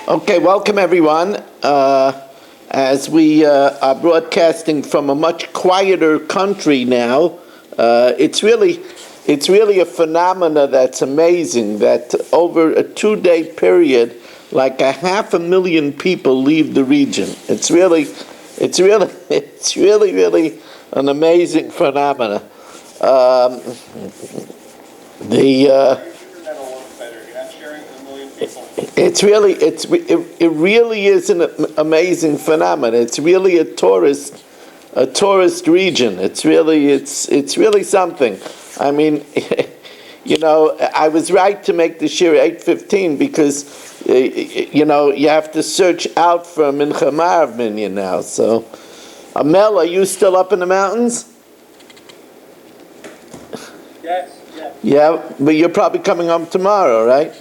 Okay, welcome everyone. As we are broadcasting from a much quieter country now, it's really a phenomena that's amazing. That over a 2-day period, like 500,000 people leave the region. It's really an amazing phenomena. It really is an amazing phenomenon. It's really a tourist region. It's really something. I mean, I was right to make the shir 8:15 because you have to search out for Mincha Marav Minyan now. So, Amel, are you still up in the mountains? Yes. Yeah, but you're probably coming home tomorrow, right?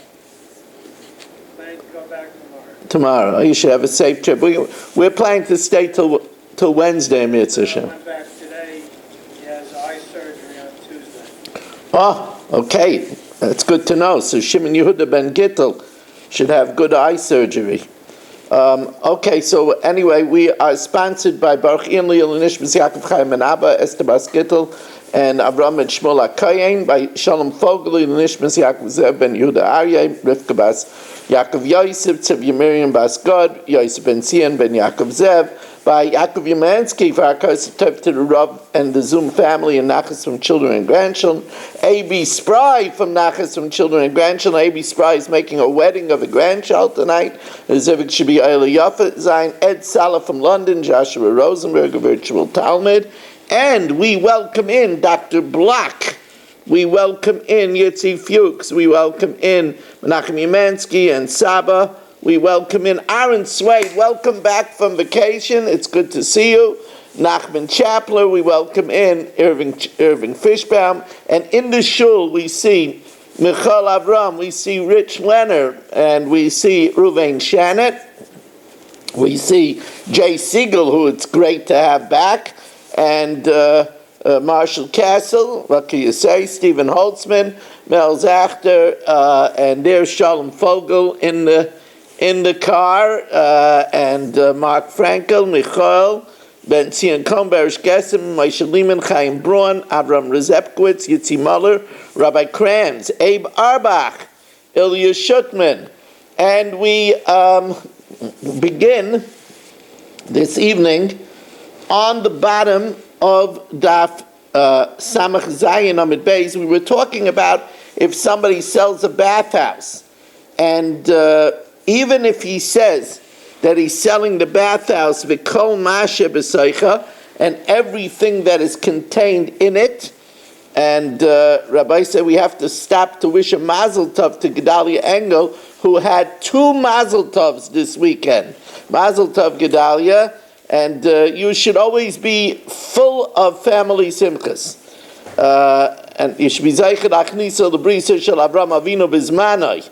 Tomorrow. You should have a safe trip. We're planning to stay till Wednesday, Mitzvah Hashem. I went back today. He has eye surgery on Tuesday. Oh, okay. That's good to know. So Shimon Yehuda ben Gittel should have good eye surgery. Okay, so anyway, we are sponsored by Baruch Ian Liel Nishmas Yaakov Chaim and Abba, Esther Bas Gittel, and Avram and Shmuel HaKoyen, by Shalom Fogel, Nishmas Yaakov Zev ben Yehuda Aryeh, Rivka Bas Yaakov Yosef, Tzivya Miriam Bas God, Yosef ben Sion ben Yaakov Zev, by Yaakov Yemansky for our Tov to the Rav and the Zoom family and Nachas from children and grandchildren. A.B. Spry from Nachas from children and grandchildren. A.B. Spry is making a wedding of a grandchild tonight. Zivik should be Eila Yafa Zayin. Ed Salah from London. Joshua Rosenberg, a virtual Talmud. And we welcome in Dr. Block. We welcome in Yitzi Fuchs. We welcome in Menachem Yemansky and Saba. We welcome in Aaron Swade. Welcome back from vacation. It's good to see you. Nachman Chapler. We welcome in Irving Fishbaum. And in the shul we see Michal Avram. We see Rich Leonard. And we see Ruvain Shannon. We see Jay Siegel, who it's great to have back. And Marshall Castle, what can you say? Stephen Holtzman, Mel Zachter, and there's Shalom Fogel in the car, and Mark Frankel, Michael, Ben Zion Kohn, Berish Gesem, Moshe Lehman, Chaim Braun, Avram Rezepkowitz, Yitzi Muller, Rabbi Kranz, Abe Arbach, Ilya Shutman, and we begin this evening on the bottom of Daf Samach Zayin Amid Beis. We were talking about if somebody sells a bathhouse, and even if he says that he's selling the bathhouse v'kol mashe b'seicha and everything that is contained in it, and Rabbi said we have to stop to wish a mazel tov to Gedalia Engel, who had 2 mazel tovs this weekend. Mazel tov, Gedalia. And you should always be full of family simchas. And you should be zeichet achnisa l'brisa shel Avram Avinu bizmanai.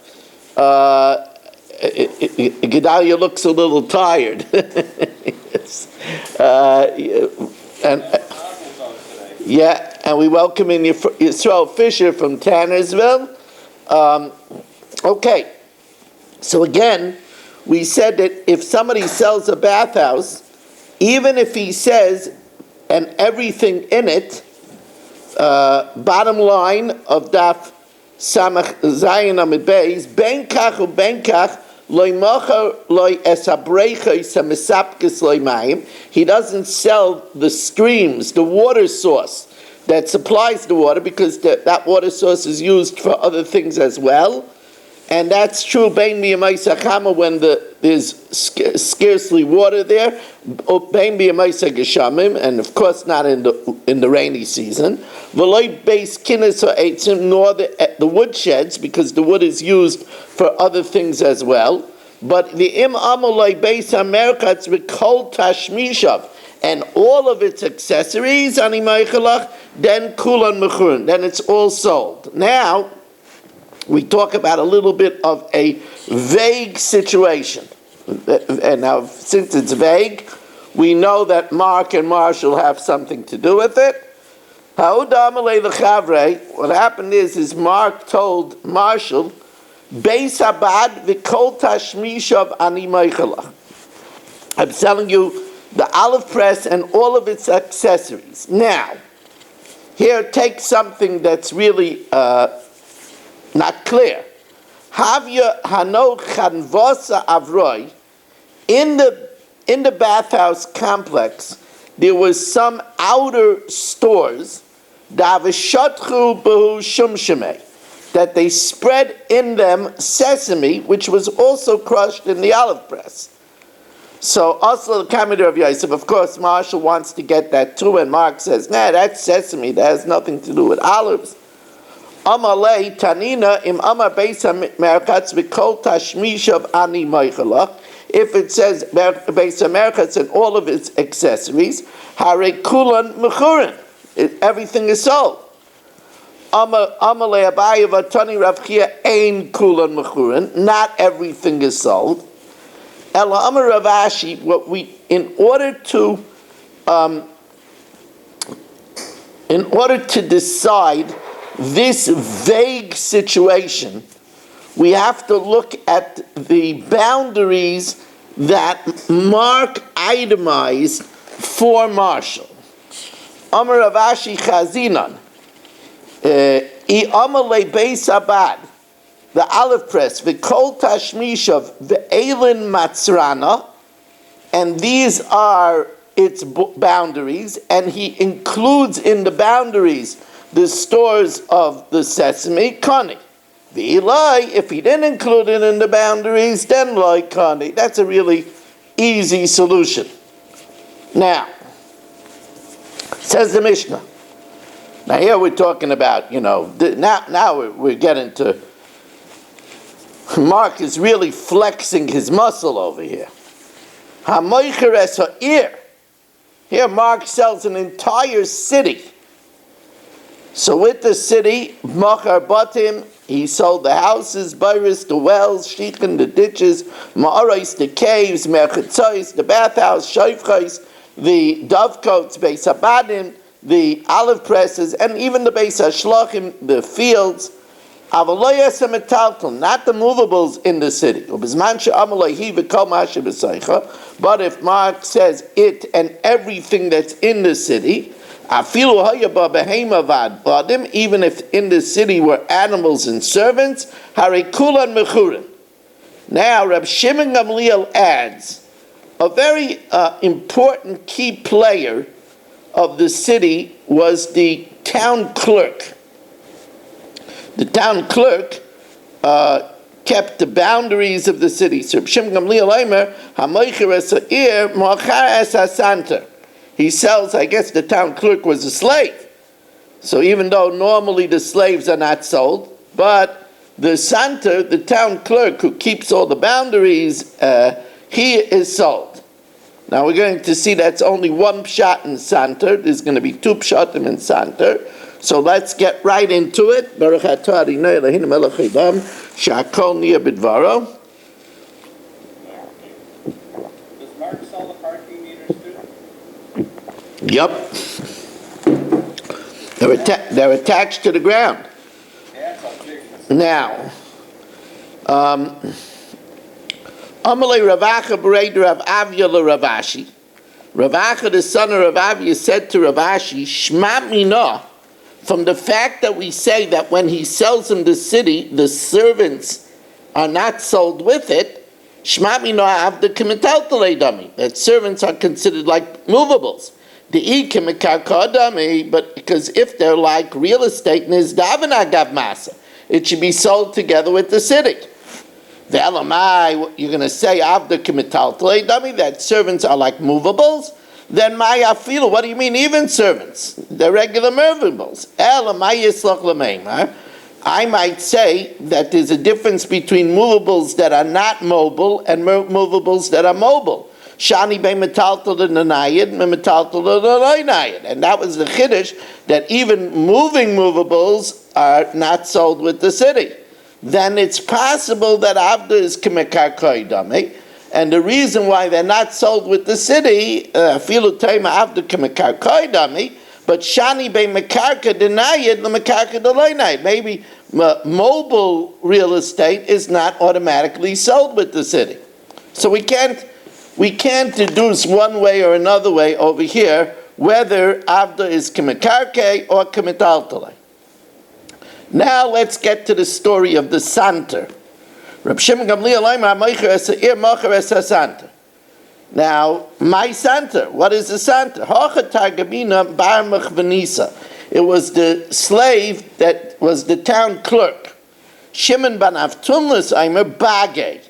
Gedalia looks a little tired. Yes. And we welcome in Yisrael Fisher from Tannersville. Okay. So again, we said that if somebody sells a bathhouse, even if he says, and everything in it, bottom line of Daf Samach Zayin Amid Beis, ben kach u ben kach, loy mocher loy esabreicha samesapkes loy mayim. He doesn't sell the streams, the water source that supplies the water, because that water source is used for other things as well. And that's true bein b'yamay chama when there's scarcely water there, bein b'yamay geshamim, and of course not in the rainy season. V'loy beis kinnis or eitzim, nor the woodsheds, because the wood is used for other things as well. But the im amolay beis hamerkatz v'kol tashmishav, and all of its accessories, animaychalach, then kulan mechurun, then it's all sold. Now we talk about a little bit of a vague situation. And now, since it's vague, we know that Mark and Marshall have something to do with it. What happened is Mark told Marshall Beis Abad v'kol tashmishav ani meichelach. I'm telling you the olive press and all of its accessories. Now, here, take something that's really not clear. Havya hano chanvosa avroi, in the bathhouse complex, there was some outer stores that they spread in them sesame, which was also crushed in the olive press. So also the commentator of Yosef, of course, Marshall wants to get that too, and Mark says, nah, that's sesame, that has nothing to do with olives. Amalei tanina im amar beis merchatz v'kol tashmishav ani meichelach. If it says beis merchatz and all of its accessories, hare kulan mechurin, everything is sold. Amalei Abaye v'tani Rav Chia ein kulan mechurin, not everything is sold. Ela Amar Rav Ashi, in order to decide this vague situation, we have to look at the boundaries that Mark itemized for Marshall. Amar Rav Ashi Chazinan, I Amalei Beis Abad, the olive press, v'kol tashmishav, v'elin matzrana, and these are its boundaries, and he includes in the boundaries the stores of the sesame, kani. V'ilai, if he didn't include it in the boundaries, then lai kani. That's a really easy solution. Now, says the Mishnah. Now here we're talking about, now we're getting to, Mark is really flexing his muscle over here. HaMoicher es ha'ir. Here Mark sells an entire city. So with the city, Machar Batim, he sold the houses, Bayris, the wells, Shichin, the ditches, Ma'arais, the caves, Merchatzois, the bathhouse, Shoifchais, the dovecotes, Beis Abadim, the olive presses, and even the Beis HaShlachim, the fields. Not the movables in the city. But if Mark says it and everything that's in the city, even if in the city were animals and servants, now Reb Shimon Gamliel adds, a very important key player of the city was the town clerk. The town clerk kept the boundaries of the city. So Shimon Gamliel Omer, HaMoicher es ha'ir, Moachar es ha'santer. He sells, I guess the town clerk was a slave. So even though normally the slaves are not sold, but the santer, the town clerk who keeps all the boundaries, he is sold. Now we're going to see that's only one pshat in santer. There's going to be two pshatim in santer. So let's get right into it. Baruch atah Adonai Eloheinu melech haolam, she'akol niyeh b'dvaro. Does Mark sell the parking meters too? Yep. They're attached to the ground. Yeah, it's a big. Now, Amalei Ravacha b'reid Rav Avya l'Rav Ashi. Ravacha, the son of Rav Avya, said to Rav Ashi, Shma mina, from the fact that we say that when he sells him the city, the servants are not sold with it, Shma mina avda k'metaltalei dami, that servants are considered like movables. The k'mekarka dami, but because if they're like real estate, nizdaven agav masa, it should be sold together with the city. The elamai, you're going to say avda k'metaltalei dami, that servants are like movables. Then my afilu, what do you mean even servants? They're regular movables. I might say that there's a difference between movables that are not mobile and movables that are mobile. Shani be metaltal l'nayid, metaltal l'nayid. And that was the chiddush, that even moving movables are not sold with the city. Then it's possible that avda is k'mekarkoi dami. And the reason why they're not sold with the city, but But shani be mekarka denayid lemekarka deloynayid. Maybe mobile real estate is not automatically sold with the city. So we can't deduce one way or another way over here whether avda is kemekarke or kemetaltale. Now let's get to the story of the santer. Reb Shimon Gamliel Omer Moicher es ir mocher es santer. Now, my santer, what is a santer? Hochatar Gabina bar mechvenisa. It was the slave that was the town clerk. Shimon ban Avtunlis Omer bagay.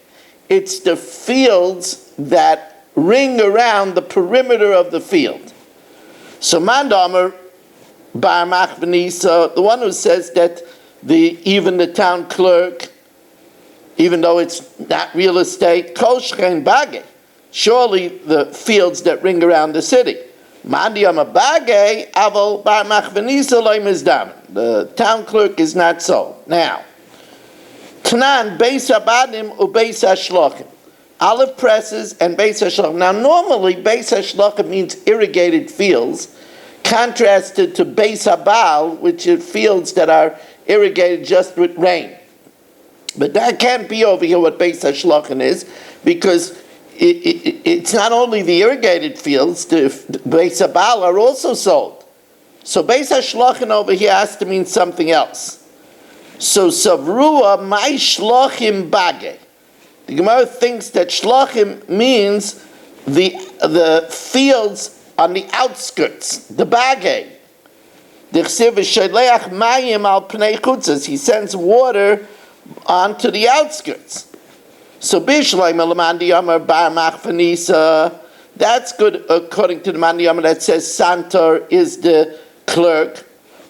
It's the fields that ring around the perimeter of the field. So Mandamer bar mechvenisa, the one who says that even the town clerk, even though it's not real estate, kol shchein bagay. Surely the fields that ring around the city. The town clerk is not sold. Now, Tanan beis abadim ubeis hashlochim. Olive presses and beis hashlochim. Now, normally beis hashlochim means irrigated fields, contrasted to beis habal, which are fields that are irrigated just with rain. But that can't be over here what beis hashlochim is, because it's not only the irrigated fields, the beis habal are also sold. So beis hashlochim over here has to mean something else. So savrua my shlochim bagay. The Gemara thinks that shlochim means the fields on the outskirts, the bagay. He sends water onto the outskirts. So Bishloim Elamandi Yamar Bar Machvanisa, that's good according to the Mandi Yamar that says Santor is the clerk.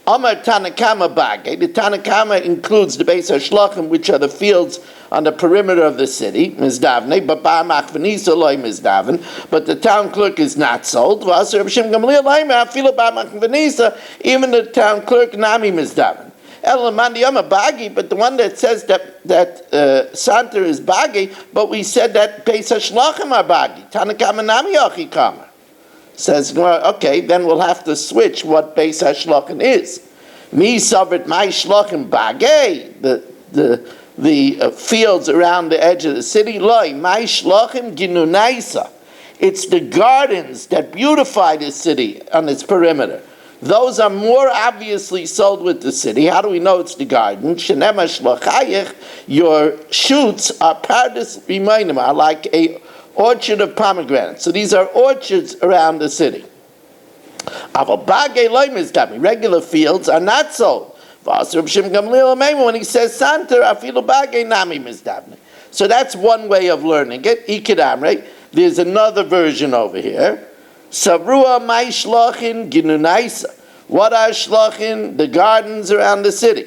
Amar Tanakama Bagay. The Tanakama includes the Beis HaShlachim, which are the fields on the perimeter of the city, Mizdavne, but Bar Machvanisa loy Mizdaven, but the town clerk is not sold. Even the town clerk Nami Mizdaven. But the one that says that Santer is bagi, but we said that Beis HaShlachim are bagi. Tanakama nami yochi kamer. Says, okay, then we'll have to switch what Beis HaShlachim is. Mi savrit my shlachim bagi, the fields around the edge of the city. Loi my shlachim ginunaisa. It's the gardens that beautify the city on its perimeter. Those are more obviously sold with the city. How do we know it's the garden? Your shoots are paradis remainim, are like a orchard of pomegranates. So these are orchards around the city. Regular fields are not sold. When he says santer, so that's one way of learning it. There's another version over here. Savrua my shlachin ginunaisa. What are shlachin? The gardens around the city.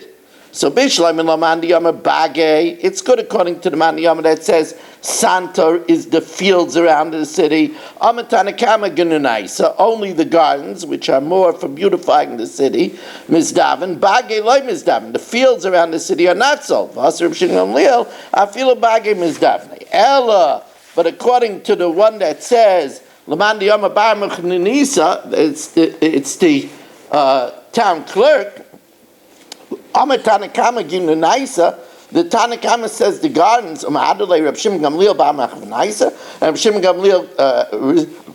So bishlam in lamandi yama bagay. It's good according to the mandi yama that says santor is the fields around the city. Amatanakama ginunaisa. Only the gardens, which are more for beautifying the city. Mizdaven bagay loy mizdaven. The fields around the city are not sold. Vasar b'shingam liel afilu bagay mizdavne. Ella. But according to the one that says Lamandi Yama Bar Mechnisa, it's the town clerk. Amar Tanakama Ginunaisa, the Tanakama says the gardens. Adolei Reb Shimon Gamliel Bar Mechnisa, and Reb Shimon Gamliel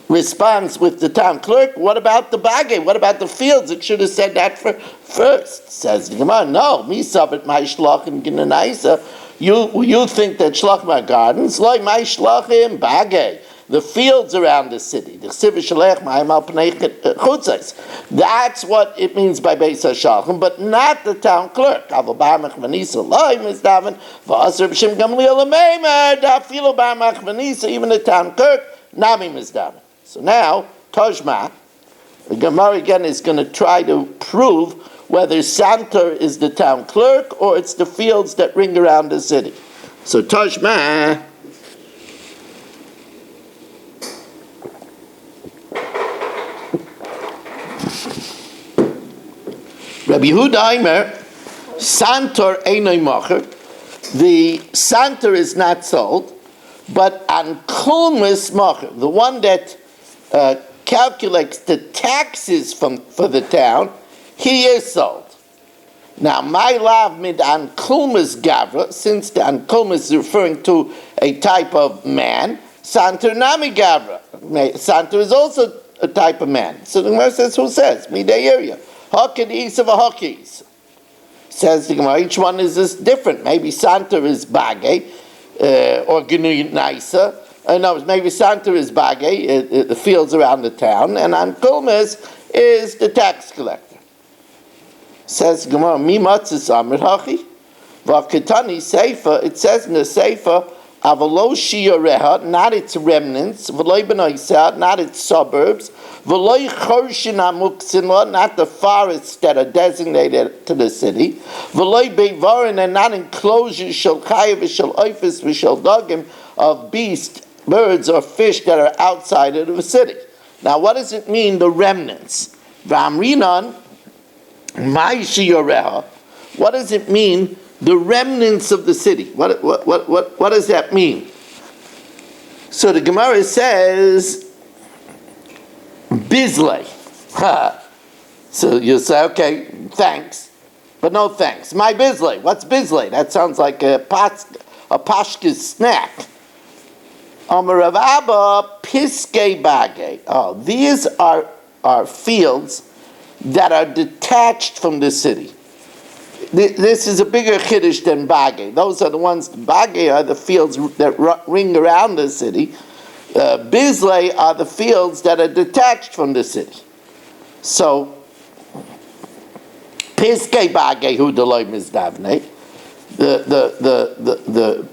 responds with the town clerk. What about the bagay? What about the fields? It should have said that first. Says the Gemara, no. Mi sabit my shlachim Ginunaisa. You think that shlachim are gardens? Loi my shlachim bagay. The fields around the city. That's what it means by Beis HaShalchim, but not the town clerk. Even the town clerk, Nami Mizdaven. So now, Toshma, the Gemara again is going to try to prove whether Santor is the town clerk or it's the fields that ring around the city. So Toshma, Rabbi Yehuda Aimer, Santor Einoi Mocher, the Santor is not sold, but an Kulmis Mocher, the one that calculates the taxes for the town, he is sold. Now, my lav mid ankulmas gavra, since the ankulmas is referring to a type of man, santer nami gavra. Santer is also a type of man. So the Gemara says, who says? Midei area. Hakadis of a hakis. Says the Gemara, each one is this different. Maybe santer is bagay, or gnu naisa. No, maybe santer is bagay, the fields around the town, and ankulmas is the tax collector. Says Gemara, mi matzis amrit hachi, v'avketani seifa. It says in the seifa, avalo shiyareha, not its remnants, v'loi b'noisah, not its suburbs, v'loi chorshin hamuksinla, not the forests that are designated to the city, v'loi beivarin, and not enclosures shel chayav v'shel oifis v'shel dagim of beasts, birds or fish that are outside of the city. Now, what does it mean, the remnants? V'amrinan. What does it mean, the remnants of the city? What does that mean? So the Gemara says, Bizley. So you say, okay, thanks, but no thanks. My Bizley. What's Bizley? That sounds like a pashka's snack. Amar Rav Abba, Piskei Bagay. Oh, these are fields that are detached from the city. This is a bigger chiddush than bagay. Those are the ones, bagay are the fields that ring around the city. Bizley are the fields that are detached from the city. So, Piskei bagay hu deloi mizdavne. The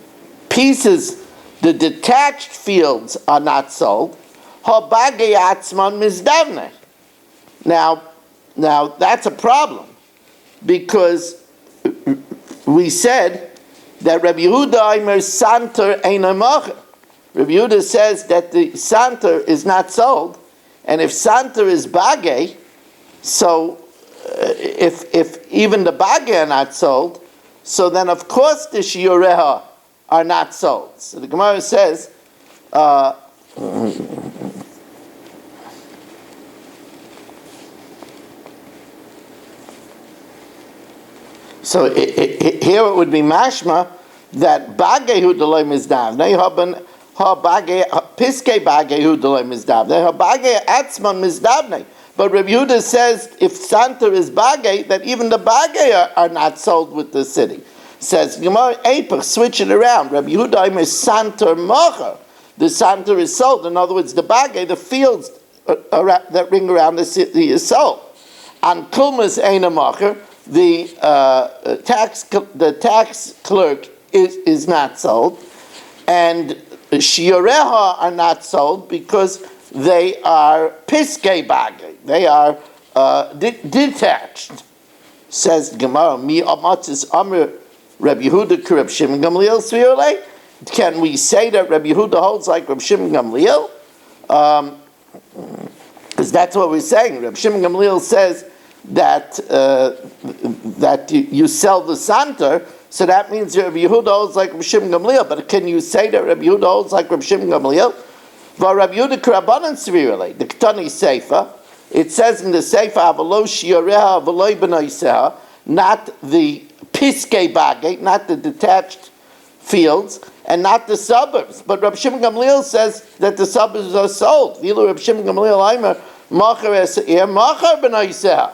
pieces, the detached fields are not sold. Ha bagay atzman mizdavne. Now, that's a problem, because we said that Rabbi Yehuda Aimer Santer Eina Macher. Rabbi Yehuda says that the Santer is not sold, and if Santer is Bagay, so if even the Bagay are not sold, so then of course the Shiureha are not sold. So the Gemara says, so here it would be mashma that bagay hu delay mizdavnei ha bagay piskei bagay hu delay mizdavnei ha bagay atzman mizdavnei. But Rabbi Yehuda says if santer is bagay, that even the bagay are not sold with the city. Says Gemara Eipach, switch it around. Rabbi Yehuda is santer macher. The santer is sold. In other words, the bagay, the fields that ring around the city, is sold. And kulmas eina macher. The tax clerk is not sold, and shiureha are not sold because they are piskei bagay. They are detached. Says Gemara, mi amatzis amr Rabbi Yehuda Reb Shimon Gamliel svirulei. Can we say that Rabbi Yehuda holds like Reb Shimon Gamliel? Because that's what we're saying. Reb Shimon Gamliel says that you sell the santer, so that means Rabbi Yehuda holds like Rabbi Shimon Gamliel. But can you say that Rabbi Yehuda holds like Rabbi Shimon Gamliel? Rabbi Yehuda K'Rabbanan Tzvirulei, the Ketani Seifa, it says in the Seifa, Avalo Shiureha Avalo B'noiseha, not the Piskei Bagay, not the detached fields, and not the suburbs. But Rabbi Shimon Gamliel says that the suburbs are sold. Vilu Rabbi Shimon Gamliel Aimer Macher Eseir Macher B'noiseha,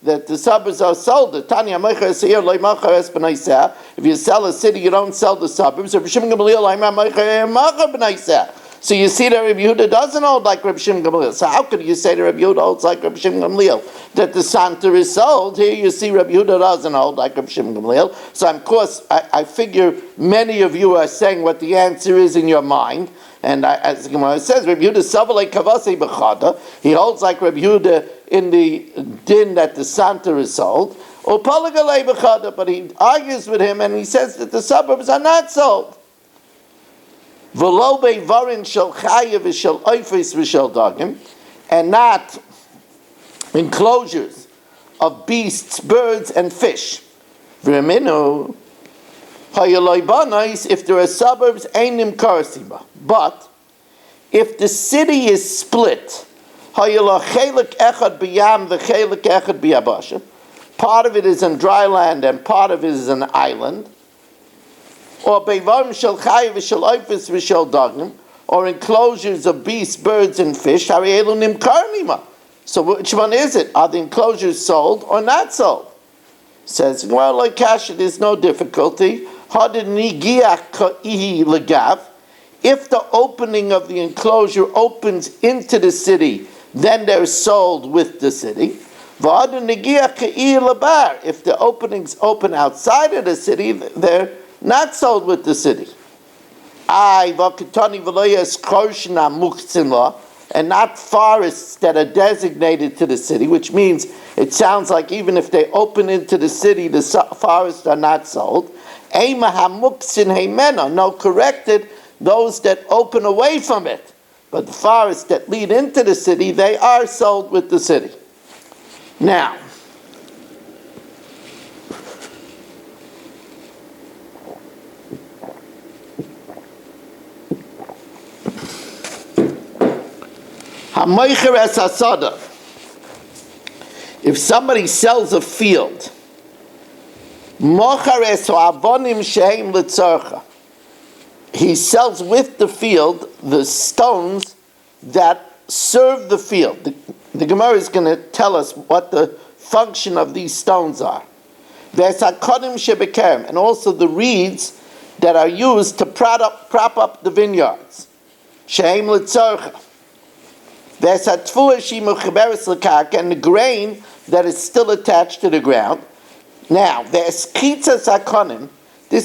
that the suburbs are sold. The Tanya Macher Eseir Loi Macher Es B'noiseha. If you sell a city, you don't sell the suburbs. Rabbi Shimon Gamliel Aimer Macher Macher B'noiseha. So you see that Rabbi Yehuda doesn't hold like Rabbi Shimon Gamliel. So how could you say that Rabbi Yehuda holds like Rabbi Shimon Gamliel, that the santer is sold? Here you see Rabbi Yehuda doesn't hold like Rabbi Shimon Gamliel. So of course, I figure many of you are saying what the answer is in your mind. And as the Gemara says, Rabbi Yehuda Savalei Kavasei B'chada, he holds like Rabbi Yehuda in the din that the santer is sold. Or Palagalei B'chada, but he argues with him and he says that the suburbs are not sold. And not enclosures of beasts, birds, and fish. If there are suburbs, but if the city is split, Hayala chelik echad b'yam v'chelik echad b'yabasha. Part of it is in dry land and part of it is an island. Or beivarim shel chayi v'shel oifis v'shel dagnim, or enclosures of beasts, birds, and fish. Harielu nimkar mima. So which one is it? Are the enclosures sold or not sold? Says, well, like Kasha, there's no difficulty. If the opening of the enclosure opens into the city, then they're sold with the city. If the openings open outside of the city, they're not sold with the city. And not forests that are designated to the city, which means it sounds like even if they open into the city, the forests are not sold. No, corrected, those that open away from it. But the forests that lead into the city, they are sold with the city. Now, if somebody sells a field, he sells with the field the stones that serve the field. The Gemara is going to tell us what the function of these stones are. And also the reeds that are used to prop up the vineyards. And the grain that is still attached to the ground. Now, this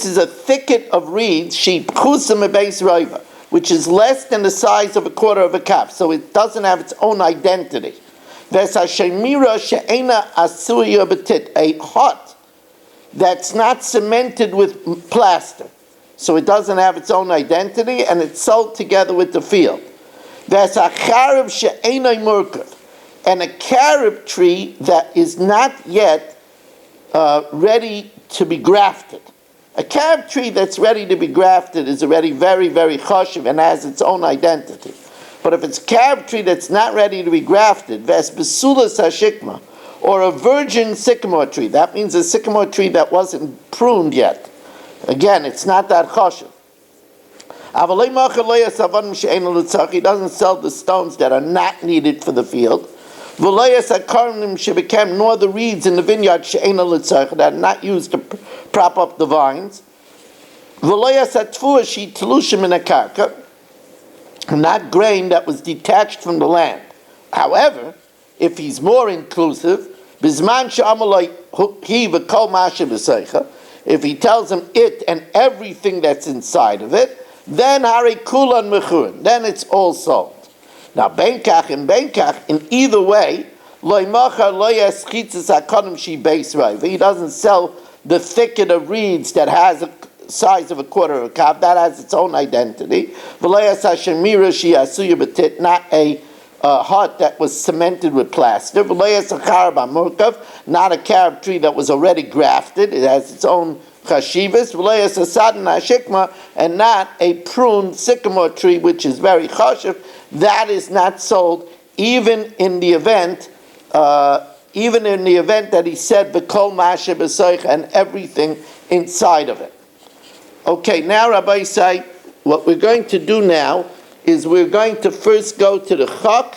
is a thicket of reeds, which is less than the size of a quarter of a cup, so it doesn't have its own identity. A hut that's not cemented with plaster, so it doesn't have its own identity, and it's sold together with the field. There's a carob she'enai murkav, and a carob tree that is not yet ready to be grafted. A carob tree that's ready to be grafted is already very, very choshev and has its own identity. But if it's a carob tree that's not ready to be grafted, ves besulas hashikma, or a virgin sycamore tree, that means a sycamore tree that wasn't pruned yet. Again, it's not that choshev. He doesn't sell the stones that are not needed for the field. Nor the reeds in the vineyard that are not used to prop up the vines. Not grain that was detached from the land. However, if he's more inclusive, if he tells him it and everything that's inside of it, then hari kulan mechurin, then it's all sold. Now benkach, in either way, he doesn't sell the thicket of reeds that has a size of a quarter of a cup, that has its own identity. Not a hut that was cemented with plaster. Not a carob tree that was already grafted, it has its own chashivas, and not a pruned sycamore tree, which is very chashiv. That is not sold, even in the event that he said v'kol mashe b'soich and everything inside of it. Okay, now Rabbi say, what we're going to do now is we're going to first go to the chak